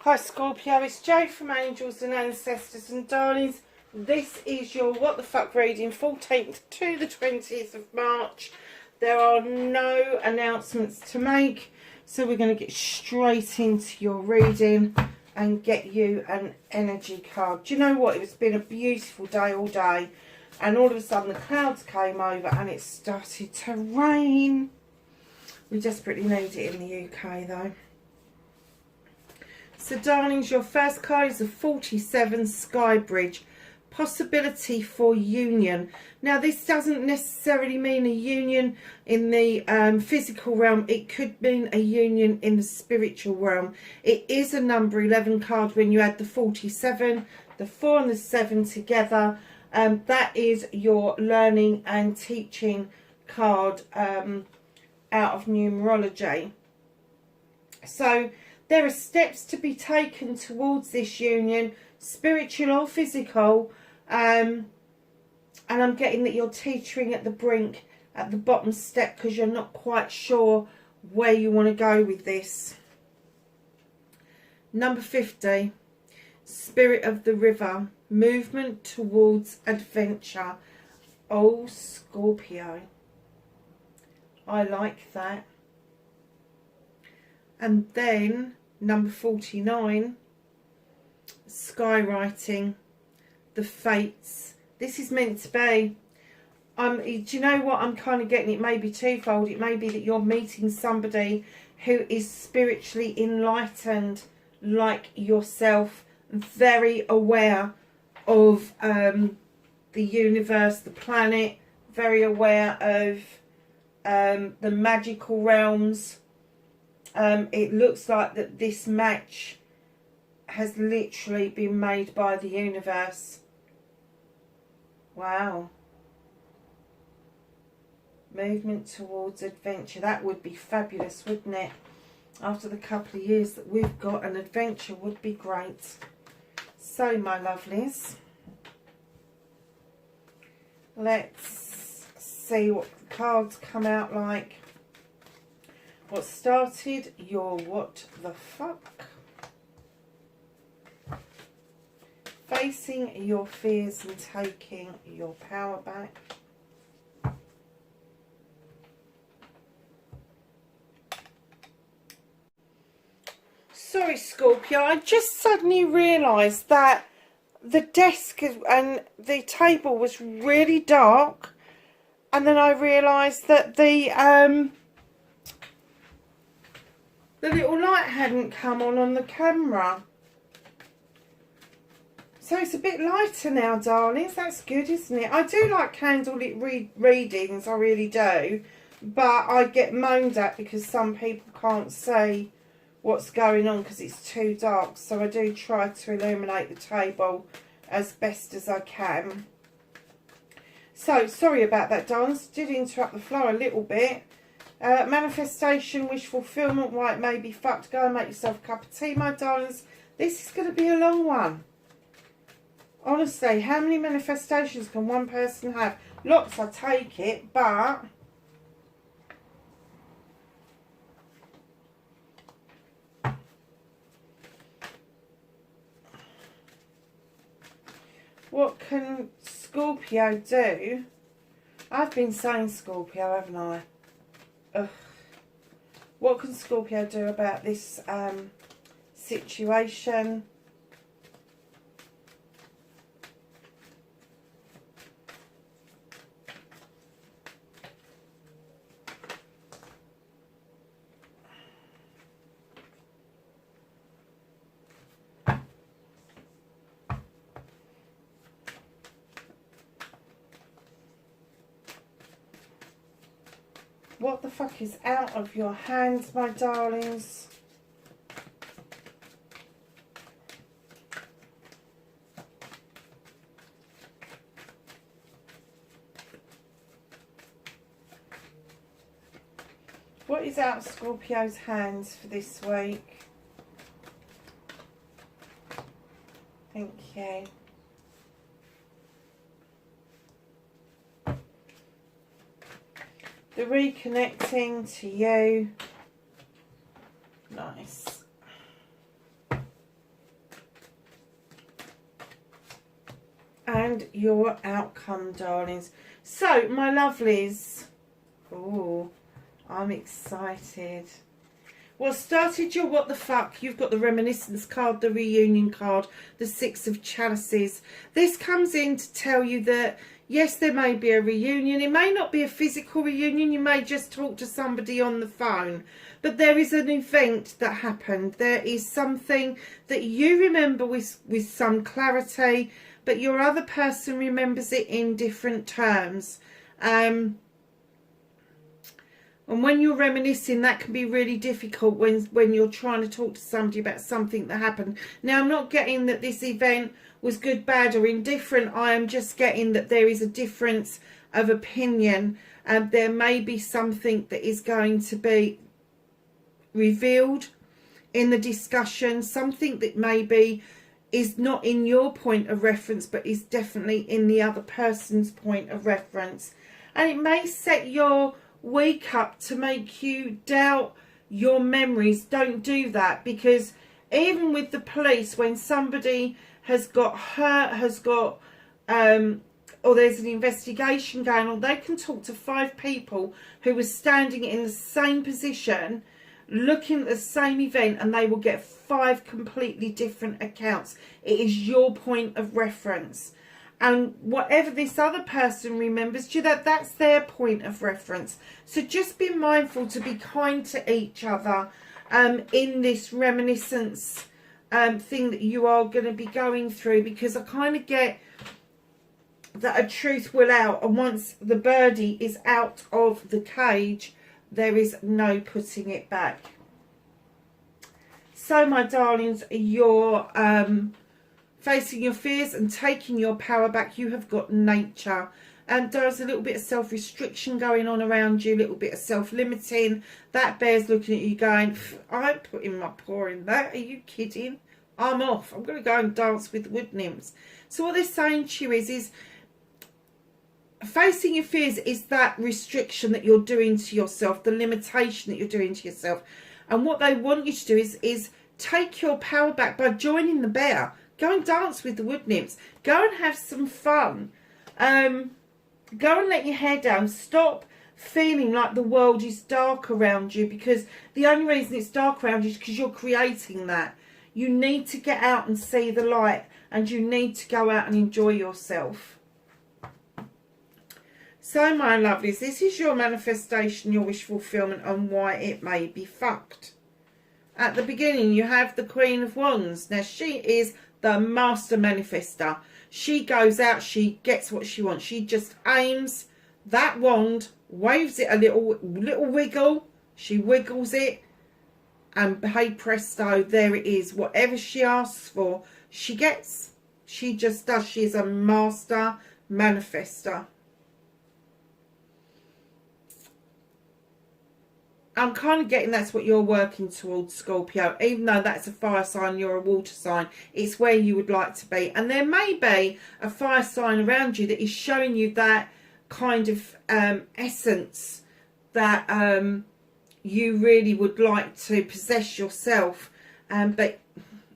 Hi Scorpio, it's Jo from Angels and Ancestors and Darlings. This is your What the Fuck reading, 14th to the 20th of March. There are no announcements to make, so we're going to get straight into your reading and get you an energy card. Do you know what? It's been a beautiful day all day, and all of a sudden the clouds came over and it started to rain. We desperately need it in the UK though. So darlings, your first card is a 47 Sky Bridge. Possibility for union. Now this doesn't necessarily mean a union in the physical realm. It could mean a union in the spiritual realm. It is a number 11 card when you add the 47, the 4 and the 7 together. That is your learning and teaching card out of numerology. So there are steps to be taken towards this union, spiritual or physical, and I'm getting that you're teetering at the brink, at the bottom step, because you're not quite sure where you want to go with this. Number 50, Spirit of the River, movement towards adventure. Oh, Scorpio, I like that. And then number 49, skywriting, the fates. This is meant to be, do you know what I'm kind of getting? It may be twofold. It may be that you're meeting somebody who is spiritually enlightened like yourself, very aware of the universe, the planet, very aware of the magical realms. It looks like that this match has literally been made by the universe. Wow. Movement towards adventure. That would be fabulous, wouldn't it? After the couple of years that we've got, an adventure would be great. So, my lovelies, let's see what the cards come out like. What started your what the fuck? Facing your fears and taking your power back. Sorry Scorpio, I just suddenly realised that the desk and the table was really dark, and then I realised that the little light hadn't come on the camera. So it's a bit lighter now, darlings. That's good, isn't it? I do like candlelit readings, I really do. But I get moaned at because some people can't see what's going on because it's too dark. So I do try to illuminate the table as best as I can. So, sorry about that, darlings. Did interrupt the flow a little bit. Manifestation, wish fulfillment, why it may be fucked. Go and make yourself a cup of tea, my darlings. This is going to be a long one. Honestly, how many manifestations can one person have? Lots, I take it, but what can Scorpio do? I've been saying Scorpio, haven't I? Ugh. What can Scorpio do about this situation? What the fuck is out of your hands, my darlings? What is out of Scorpio's hands for this week? Thank you. The reconnecting to you. Nice. and your outcome, darlings. So, my lovelies, oh, I'm excited. What started your what the fuck? You've got the reminiscence card, the reunion card, the Six of Chalices. This comes in to tell you that, yes, there may be a reunion. It may not be a physical reunion. You may just talk to somebody on the phone. But there is an event that happened. There is something that you remember with some clarity, but your other person remembers it in different terms. And when you're reminiscing, that can be really difficult when you're trying to talk to somebody about something that happened. Now, I'm not getting that this event was good, bad or indifferent. I am just getting that there is a difference of opinion. And there may be something that is going to be revealed in the discussion. Something that maybe is not in your point of reference, but is definitely in the other person's point of reference. And it may set your week up to make you doubt your memories. Don't do that, because even with the police, when somebody has got hurt, has got or there's an investigation going on, they can talk to 5 people who were standing in the same position looking at the same event, and they will get 5 completely different accounts. It is your point of reference. And whatever this other person remembers, do you know, that's their point of reference. So just be mindful to be kind to each other in this reminiscence thing that you are going to be going through, because I kind of get that a truth will out, and once the birdie is out of the cage, there is no putting it back. So, my darlings, you're facing your fears and taking your power back. You have got nature, and there's a little bit of self-restriction going on around you, a little bit of self-limiting. That bear's looking at you going, I'm putting my paw in that. Are you kidding? I'm off. I'm going to go and dance with wood nymphs. So what they're saying to you is facing your fears is that restriction that you're doing to yourself, the limitation that you're doing to yourself. And what they want you to do is take your power back by joining the bear. Go and dance with the wood nymphs. Go and have some fun. Go and let your hair down. Stop feeling like the world is dark around you, because the only reason it's dark around you is because you're creating that. You need to get out and see the light, and you need to go out and enjoy yourself. So, my lovelies, this is your manifestation, your wish fulfillment, and why it may be fucked. At the beginning, you have the Queen of Wands. Now, she is the master manifester. She goes out, she gets what she wants. She just aims that wand, waves it a little wiggle. She wiggles it, and hey presto, there it is. Whatever she asks for, she gets. She just does. She is a master manifester. I'm kind of getting that's what you're working towards, Scorpio. Even though that's a fire sign, you're a water sign. It's where you would like to be. And there may be a fire sign around you that is showing you that kind of essence that you really would like to possess yourself. But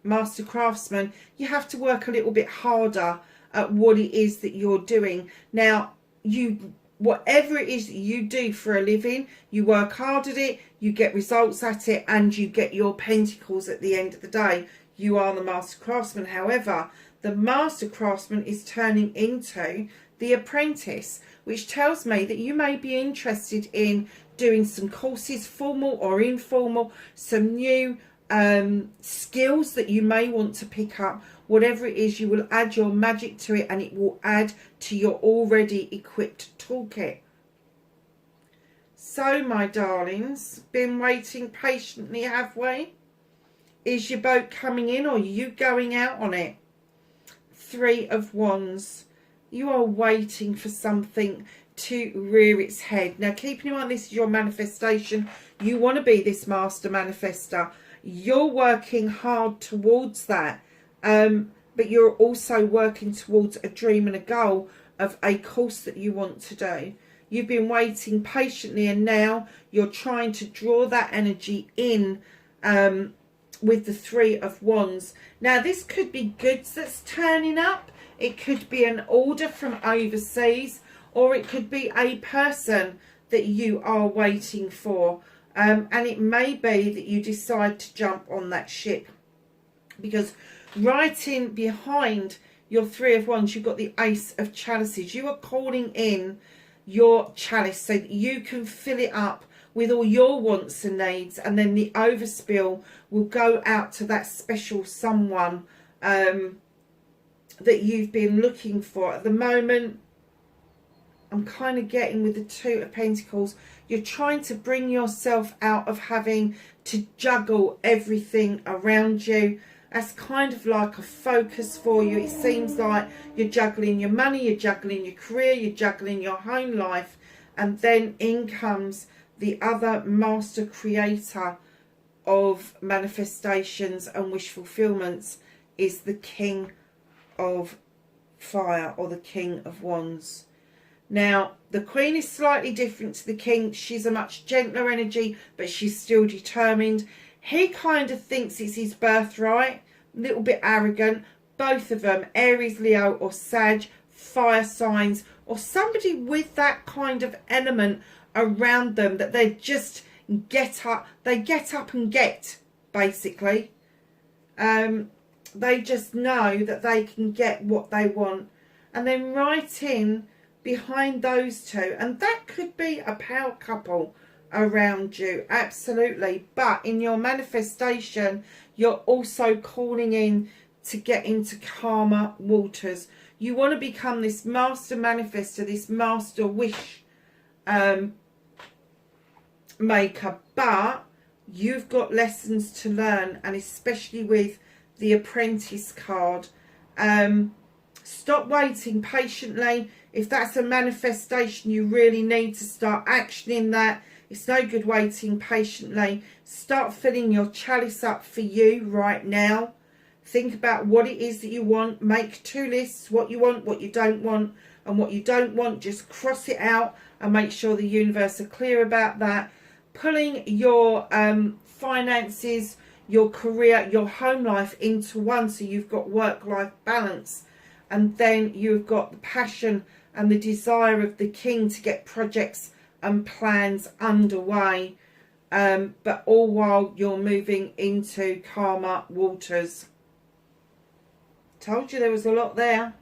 Master Craftsman, you have to work a little bit harder at what it is that you're doing. Now, whatever it is that you do for a living, you work hard at it, you get results at it, and you get your pentacles at the end of the day. You are the Master Craftsman. However, the Master Craftsman is turning into the Apprentice, which tells me that you may be interested in doing some courses, formal or informal, some new skills that you may want to pick up. Whatever it is, you will add your magic to it, and it will add to your already equipped toolkit. So, my darlings, been waiting patiently, have we? Is your boat coming in, or are you going out on it? 3 of Wands. You are waiting for something to rear its head. Now, keeping in mind this is your manifestation, you want to be this master manifester. You're working hard towards that. But you're also working towards a dream and a goal of a course that you want to do. You've been waiting patiently, and now you're trying to draw that energy in with the 3 of Wands. Now, this could be goods that's turning up. It could be an order from overseas, or it could be a person that you are waiting for. And it may be that you decide to jump on that ship, because right in behind your Three of Wands, you've got the Ace of Chalices. You are calling in your chalice so that you can fill it up with all your wants and needs, and then the overspill will go out to that special someone that you've been looking for. At the moment, I'm kind of getting with the Two of Pentacles, you're trying to bring yourself out of having to juggle everything around you. That's kind of like a focus for you. It seems like you're juggling your money, you're juggling your career, you're juggling your home life, and then in comes the other master creator of manifestations and wish fulfillments, is the King of Fire, or the King of Wands. Now, the Queen is slightly different to the King. She's a much gentler energy, but she's still determined. He kind of thinks it's his birthright, a little bit arrogant. Both of them, Aries, Leo or Sag, fire signs, or somebody with that kind of element around them, that they just get up and get, basically. They just know that they can get what they want. And then right in behind those two, and that could be a power couple around you, absolutely. But in your manifestation, you're also calling in to get into calmer waters. You want to become this master manifester, this master wish maker, but you've got lessons to learn, and especially with the Apprentice card. Stop waiting patiently. If that's a manifestation, you really need to start actioning that. It's no good waiting patiently. Start filling your chalice up for you right now. Think about what it is that you want. Make 2 lists, what you want, what you don't want. And what you don't want, just cross it out and make sure the universe are clear about that. Pulling your finances, your career, your home life into one, so you've got work-life balance. And then you've got the passion and the desire of the King to get projects and plans underway, but all while you're moving into calmer waters. Told you there was a lot there.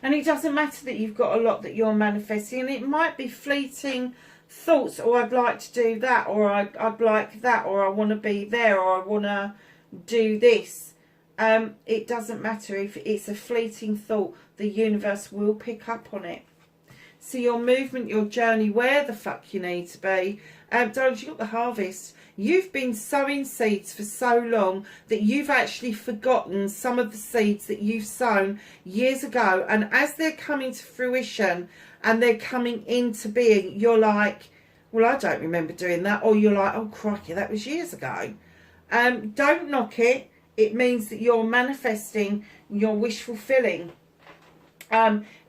And it doesn't matter that you've got a lot that you're manifesting, and it might be fleeting thoughts, or I'd like to do that, or I'd like that, or I want to be there, or I want to do this. It doesn't matter if it's a fleeting thought, the universe will pick up on it. So your movement, your journey, where the fuck you need to be. Darling, you've got the Harvest. You've been sowing seeds for so long that you've actually forgotten some of the seeds that you've sown years ago. And as they're coming to fruition and they're coming into being, you're like, well, I don't remember doing that. Or you're like, oh, crikey, that was years ago. Don't knock it. It means that you're manifesting, your wish fulfilling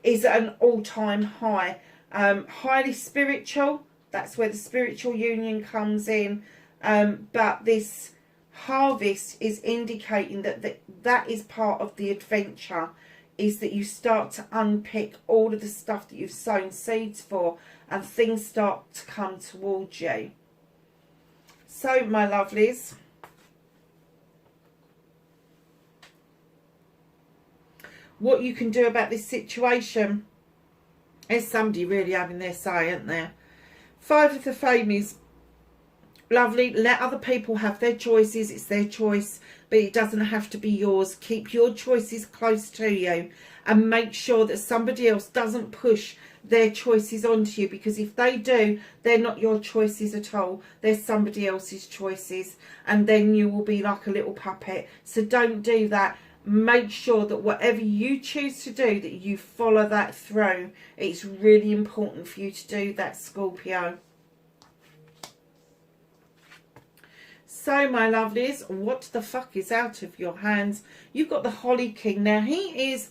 is at an all-time high. Highly spiritual, that's where the spiritual union comes in. But this Harvest is indicating that that is part of the adventure, is that you start to unpick all of the stuff that you've sown seeds for, and things start to come towards you. So, my lovelies, what you can do about this situation is somebody really having their say, isn't there? 5 of the Fame is lovely. Let other people have their choices. It's their choice, but it doesn't have to be yours. Keep your choices close to you, and make sure that somebody else doesn't push their choices onto you, because if they do, they're not your choices at all. They're somebody else's choices, and then you will be like a little puppet. So don't do that. Make sure that whatever you choose to do, that you follow that through. It's really important for you to do that, Scorpio. So, my lovelies, what the fuck is out of your hands? You've got the Holly King. Now, he is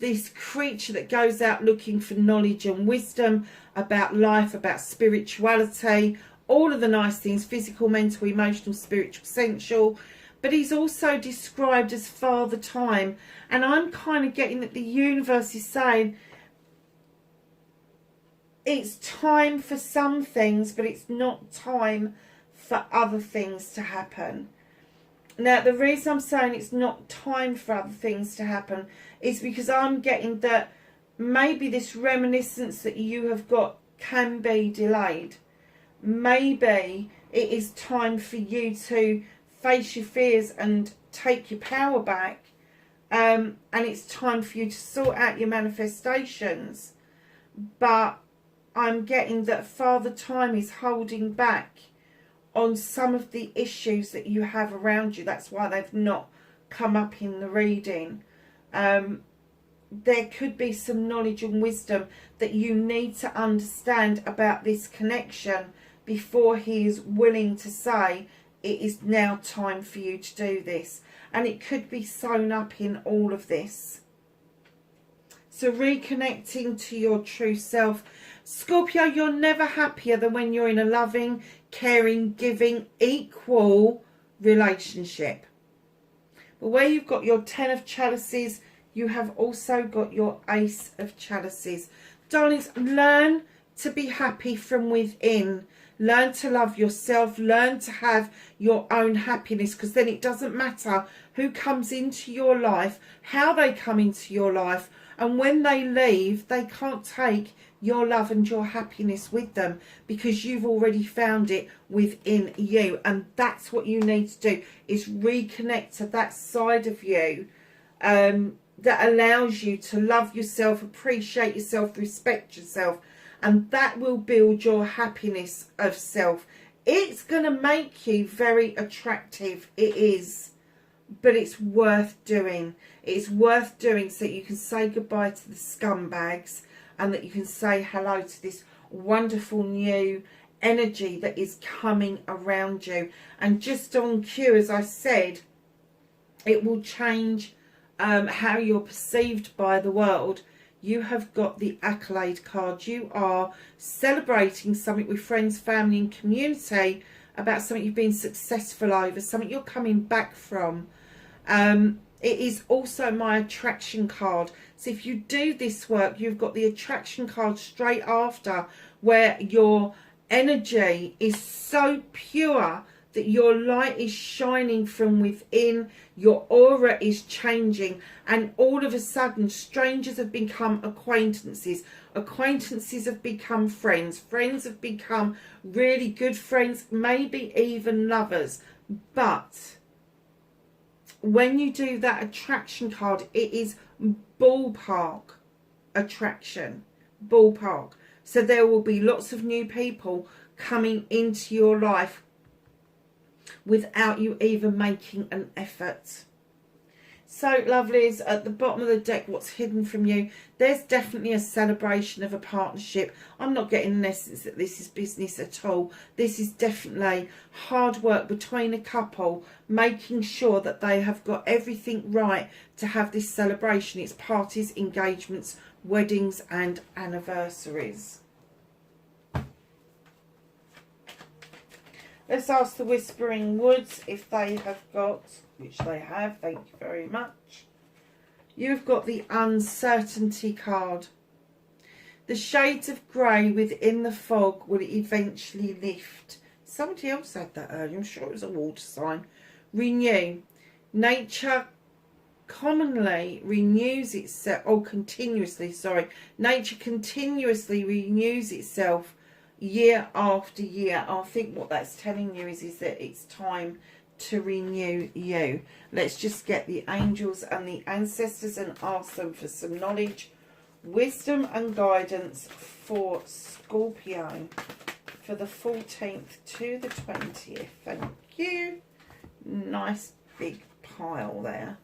this creature that goes out looking for knowledge and wisdom about life, about spirituality, all of the nice things, physical, mental, emotional, spiritual, sensual. but he's also described as Father Time. And I'm kind of getting that the universe is saying it's time for some things, but it's not time for other things to happen. Now, the reason I'm saying it's not time for other things to happen is because I'm getting that maybe this reminiscence that you have got can be delayed. Maybe it is time for you to face your fears and take your power back. And it's time for you to sort out your manifestations. But I'm getting that Father Time is holding back on some of the issues that you have around you. That's why they've not come up in the reading. There could be some knowledge and wisdom that you need to understand about this connection before he is willing to say it is now time for you to do this. And it could be sewn up in all of this. So reconnecting to your true self. Scorpio, you're never happier than when you're in a loving, caring, giving, equal relationship. But where you've got your 10 of chalices, you have also got your Ace of chalices. Darlings, learn to be happy from within. Learn to love yourself. Learn to have your own happiness, because then it doesn't matter who comes into your life, how they come into your life, and when they leave, they can't take your love and your happiness with them, because you've already found it within you. And that's what you need to do, is reconnect to that side of you that allows you to love yourself, appreciate yourself, respect yourself. And that will build your happiness of self. It's going to make you very attractive. It is. But it's worth doing. It's worth doing so that you can say goodbye to the scumbags, and that you can say hello to this wonderful new energy that is coming around you. And just on cue, as I said, it will change how you're perceived by the world. You have got the accolade card. You are celebrating something with friends, family and community, about something you've been successful over, something you're coming back from. It is also my attraction card. So if you do this work, you've got the attraction card straight after, where your energy is so pure that your light is shining from within, your aura is changing, and all of a sudden strangers have become acquaintances, acquaintances have become friends, friends have become really good friends, maybe even lovers. But when you do that attraction card, it is ballpark attraction, ballpark. So there will be lots of new people coming into your life without you even making an effort. So lovelies, at the bottom of the deck, what's hidden from you? There's definitely a celebration of a partnership. I'm not getting an essence that this is business at all. This is definitely hard work between a couple, making sure that they have got everything right to have this celebration. It's parties, engagements, weddings and anniversaries. Let's ask the Whispering Woods if they have got, which they have, thank you very much. You've got the Uncertainty card. The shades of grey within the fog will eventually lift. Somebody else had that earlier, I'm sure it was a water sign. Renew. Nature commonly renews itself, or continuously, sorry. Nature continuously renews itself year after year. I think what that's telling you is that it's time to renew you. Let's just get the angels and the ancestors and ask them for some knowledge, wisdom and guidance for Scorpio for the 14th to the 20th. Thank you. Nice big pile there.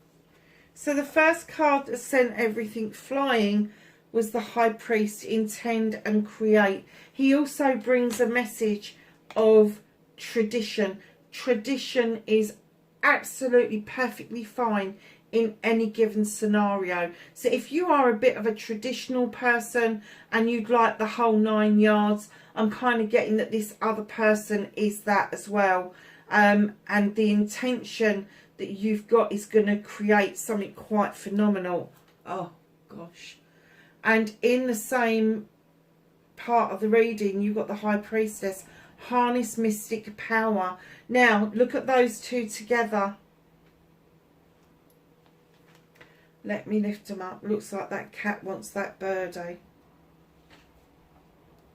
So the first card that sent everything flying was the High Priest. Intend and create. He also brings a message of tradition. Tradition is absolutely perfectly fine in any given scenario. So if you are a bit of a traditional person and you'd like the whole 9 yards, I'm kind of getting that this other person is that as well. And the intention that you've got is going to create something quite phenomenal. Oh gosh. And in the same part of the reading, you've got the High Priestess. Harness mystic power. Now look at those two together. Let me lift them up. Looks like that cat wants that birdie.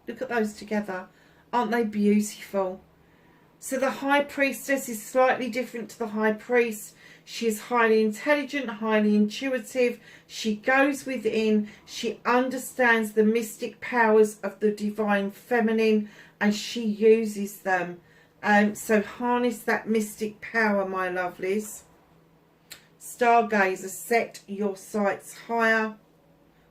Look at those together. Aren't they beautiful? So the High Priestess is slightly different to the High Priest. She is highly intelligent, highly intuitive. She goes within. She understands the mystic powers of the divine feminine, and she uses them. So harness that mystic power, my lovelies. Stargazer, set your sights higher.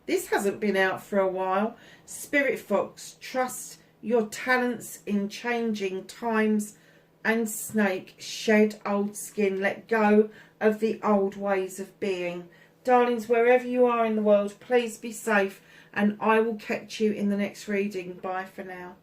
This hasn't been out for a while. Spirit Fox, trust your talents in changing times. And Snake, shed old skin. Let go of the old ways of being. Darlings, wherever you are in the world, please be safe. And I will catch you in the next reading. Bye for now.